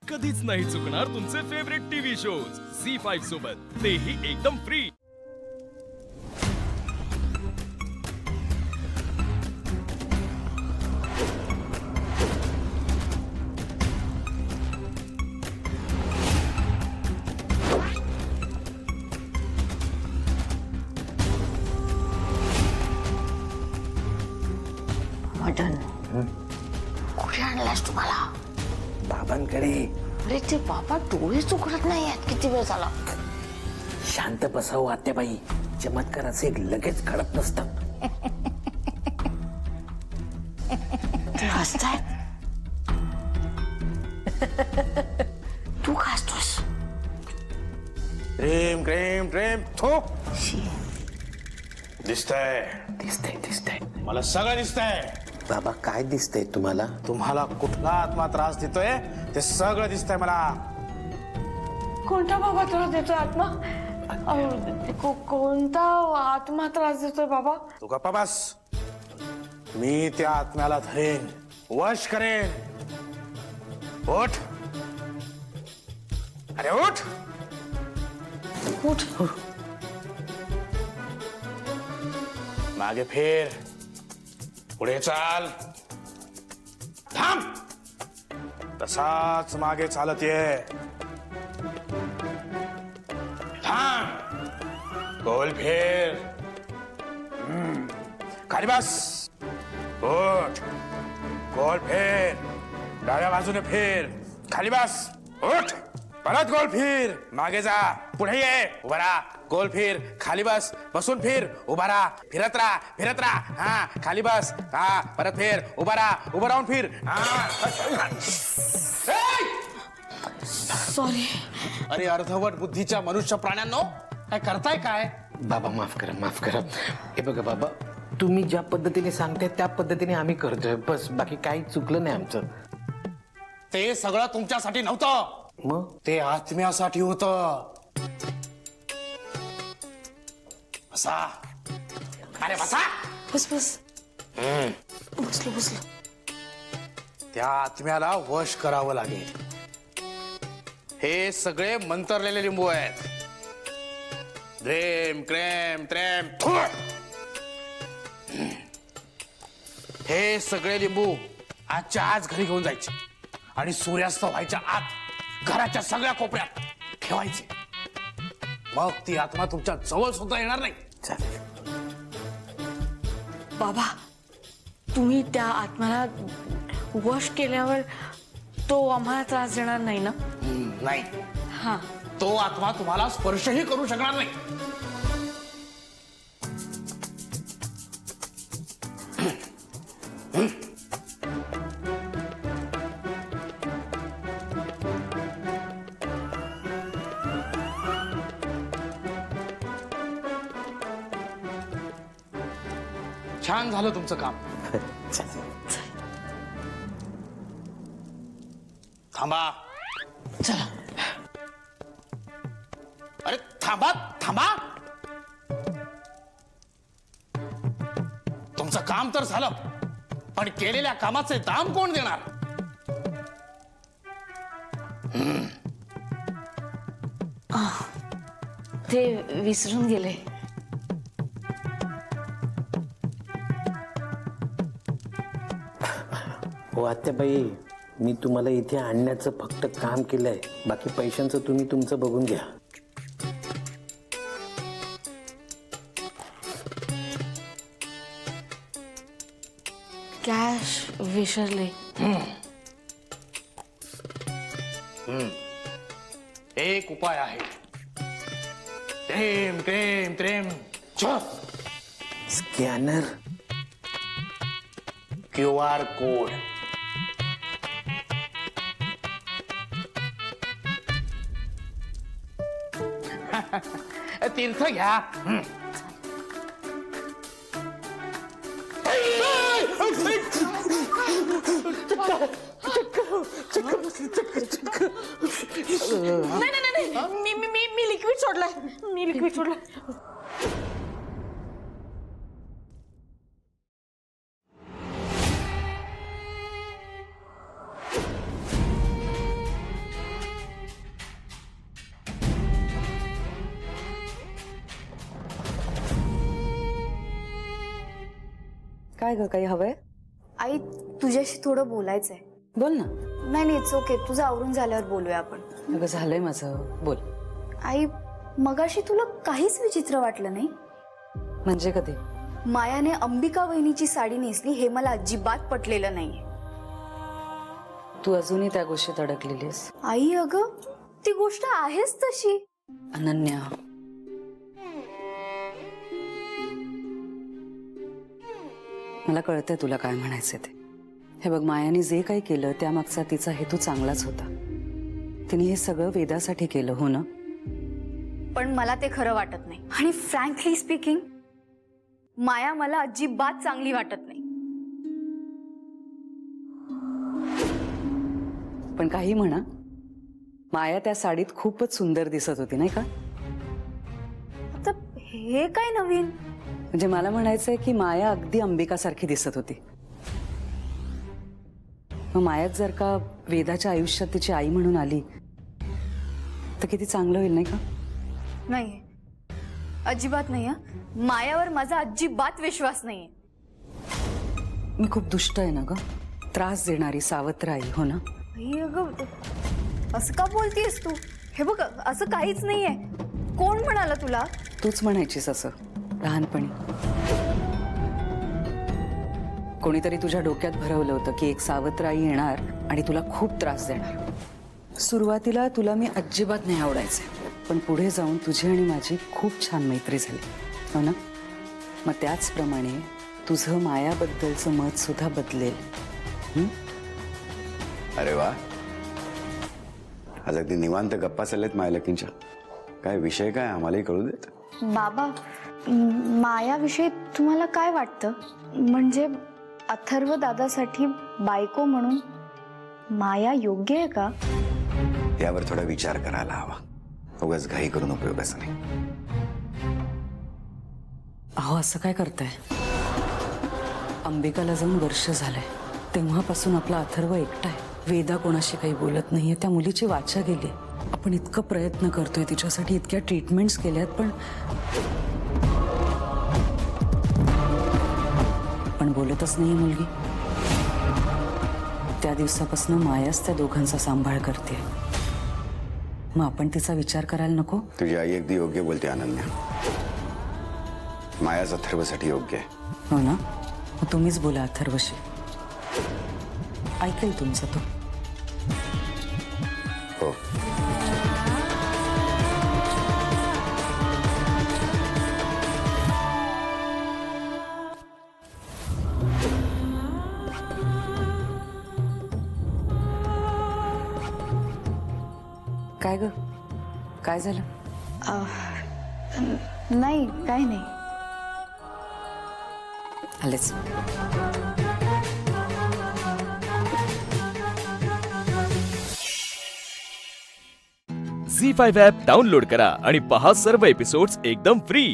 कधीच नाही चुकणार तुमचे फेवरेट टीव्ही शोज झी5 सोबत, तेही एकदम फ्री। मटन कुठे आणलास तुम्हाला? बाबांकडे। अरे ते बाबा डोळेच उघडत नाही आहेत, किती वेळ झाला? शांत बसावं आत्याबाई, चमत्काराचे लगेच घडत नसतं। ते हसतायत। तू का हसतोस? प्रेम प्रेम प्रेम थो दिसतंय दिसतंय दिसतंय मला सगळं दिसतंय। बाबा काय दिसतंय तुम्हाला? तुम्हाला कुठला आत्मा त्रास देतोय ते सगळं दिसतंय मला। कोणता बाबा त्रास देतोय आत्मा? कोणता आत्मा त्रास देतोय बाबा? तू गप्पा बस, मी त्या आत्म्याला धरेन, वश करेन। उठ, अरे उठ उठ। मागे फिर, पुढे चाल, थांब, तसाच मागे चालत ये, थांब, गोल फिर, खाली बस, उठ, गोल फिर, डाव्या बाजूने फिर, खाली बस, उठ, परत गोल फिर, मागे जा, पुढे ये, उभा राहा, गोल फिर, खाली बस, बसून फिर, उभा राहा, फिरत राहा, हा, खाली बस, हा, परत फिर, उभा राहून फिर, हा। सॉरी। अरे अर्धवट बुद्धीच्या मनुष्य प्राण्यांनो, काय करताय काय? बाबा माफ करा माफ करा। हे बघा बाबा, तुम्ही ज्या पद्धतीने सांगताय त्या पद्धतीने आम्ही करतोय, बस बाकी काही चुकलं नाही आमचं। ते सगळं तुमच्यासाठी नव्हतं, मग ते आत्म्यासाठी होतं। बसा, अरे बसा। बस बस, बसलो बसलो। त्या आत्म्याला वश करावं लागेल। हे सगळे मंतरलेले लिंबू आहेत। ड्रेम क्रेम त्रेम थू। हे सगळे लिंबू आजच्या आज घरी घेऊन जायचे आणि सूर्यास्त व्हायच्या आत घराच्या सगळ्या कोपऱ्यात ठेवायचे। मग ती आत्मा तुमच्या जवळ सुद्धा येणार नाही। चालेल। बाबा, तुम्ही त्या आत्म्याला वश केल्यावर तो आम्हाला त्रास देणार नाही ना? नाही, हा। तो आत्मा तुम्हाला स्पर्शही करू शकणार नाही। छान झालं तुमचं काम। थांबा, चला। अरे थांबा थांबा, तुमचं काम तर झालं, पण केलेल्या कामाचे दाम कोण देणार? ते विसरून गेले। हो आत्याबाई, मी तुम्हाला इथे आणण्याचं फक्त काम केलंय, बाकी पैशांचं तुम्ही तुमचं बघून घ्या। कॅश विसरले। एक उपाय आहे। त्रेम त्रेम त्रेम स्कॅनर, QR कोड। तीर्थ घ्या। नाही, मी लिक्विड सोडलंय। काय ग, काही हवंय? आई तुझ्याशी थोडं बोलायचंय. बोल ना. नाही इट्स ओके, तुझं आवरून झाल्यावर बोलूया आपण. अगं झालंय माझं, बोल. आई मगाशी तुला काहीच विचित्र वाटलं नाही? म्हणजे कधी? मायाने अंबिका वहिनीची साडी नेसली हे मला अजिबात पटलेलं नाही. तू अजूनही त्या गोष्टीत अडकलेलीस. आई अगं ती गोष्ट आहेच तशी. अनन्या, मला कळतंय तुला काय म्हणायचं ते. हे बघ, मायाने जे काही केलं त्यामागचा तिचा हेतू चांगलाच होता. तिने हे सगळं वेदासाठी केलं, हो ना? पण मला ते खरं वाटत नाही. आणि फ्रँकली स्पीकिंग माया मला अजिबात चांगली वाटत नाही. पण काही म्हणा, माया त्या साडीत खूपच सुंदर दिसत होती, नाही का? आता हे काय नवीन? म्हणजे मला म्हणायचंय की माया अगदी अंबिकासारखी दिसत होती. मग मायात जर का वेदाच्या आयुष्यात तिची आई म्हणून आली तर किती चांगलं होईल, नाही का? नाही, अजिबात नाही. मायावर माझा अजिबात विश्वास नाहीये. मी खूप दुष्ट आहे ना ग, त्रास देणारी, सावत्र आई, हो ना? आई अगं असं का बोलतीयस तू? हे बघ असं काहीच नाहीये. कोण म्हणाला तुला? तूच म्हणायचीस असं लहानपणी. कोणीतरी तुझ्या डोक्यात भरवलं होतं की एक सावत्र आई येणार आणि तुला खूप त्रास देणार. सुरुवातीला तुला मी अजिबात नाही आवडायचे, पण पुढे जाऊन तुझी आणि माझी खूप छान मैत्री झाली, हो ना? मग त्याचप्रमाणे तुझं मायाबद्दलचं मत सुद्धा बदलेल. अरे वा, आज अगदी निवांत गप्पा चाललेत मायलकींच्या. काय विषय काय आम्हालाही कळू देत. बाबा मायाविषयी तुम्हाला काय वाटतं? म्हणजे अथर्व दादासाठी बायको म्हणून माया योग्य आहे का? यावर थोडा विचार करायला हवा. उगाच घाई करून उपयोगाचं नाही. अहो असं काय करताय? अंबिकाला जाऊन वर्ष झालंय, तेव्हापासून आपला अथर्व एकटा आहे. वेदा कोणाशी काही बोलत नाहीये. त्या मुलीची वाचा गेली. आपण इतकं प्रयत्न करतोय तिच्यासाठी, इतक्या ट्रीटमेंट्स केल्यात, पण बोलतच नाही मुलगी. त्या दिवसापासून मायाच त्या दोघांचा सांभाळ करते. मग आपण तिचा विचार करायला नको? तुझी आई अगदी योग्य बोलते अनन्या. मायाच अथर्वसाठी योग्य आहे. हो ना? मग तुम्हीच बोला अथर्वशी, ऐकेल तुमचा तो. हो. काय ग, काय झालं? नाही काय नाही. आलेच. झी5 ॲप डाउनलोड करा आणि पहा सर्व एपिसोड्स एकदम फ्री.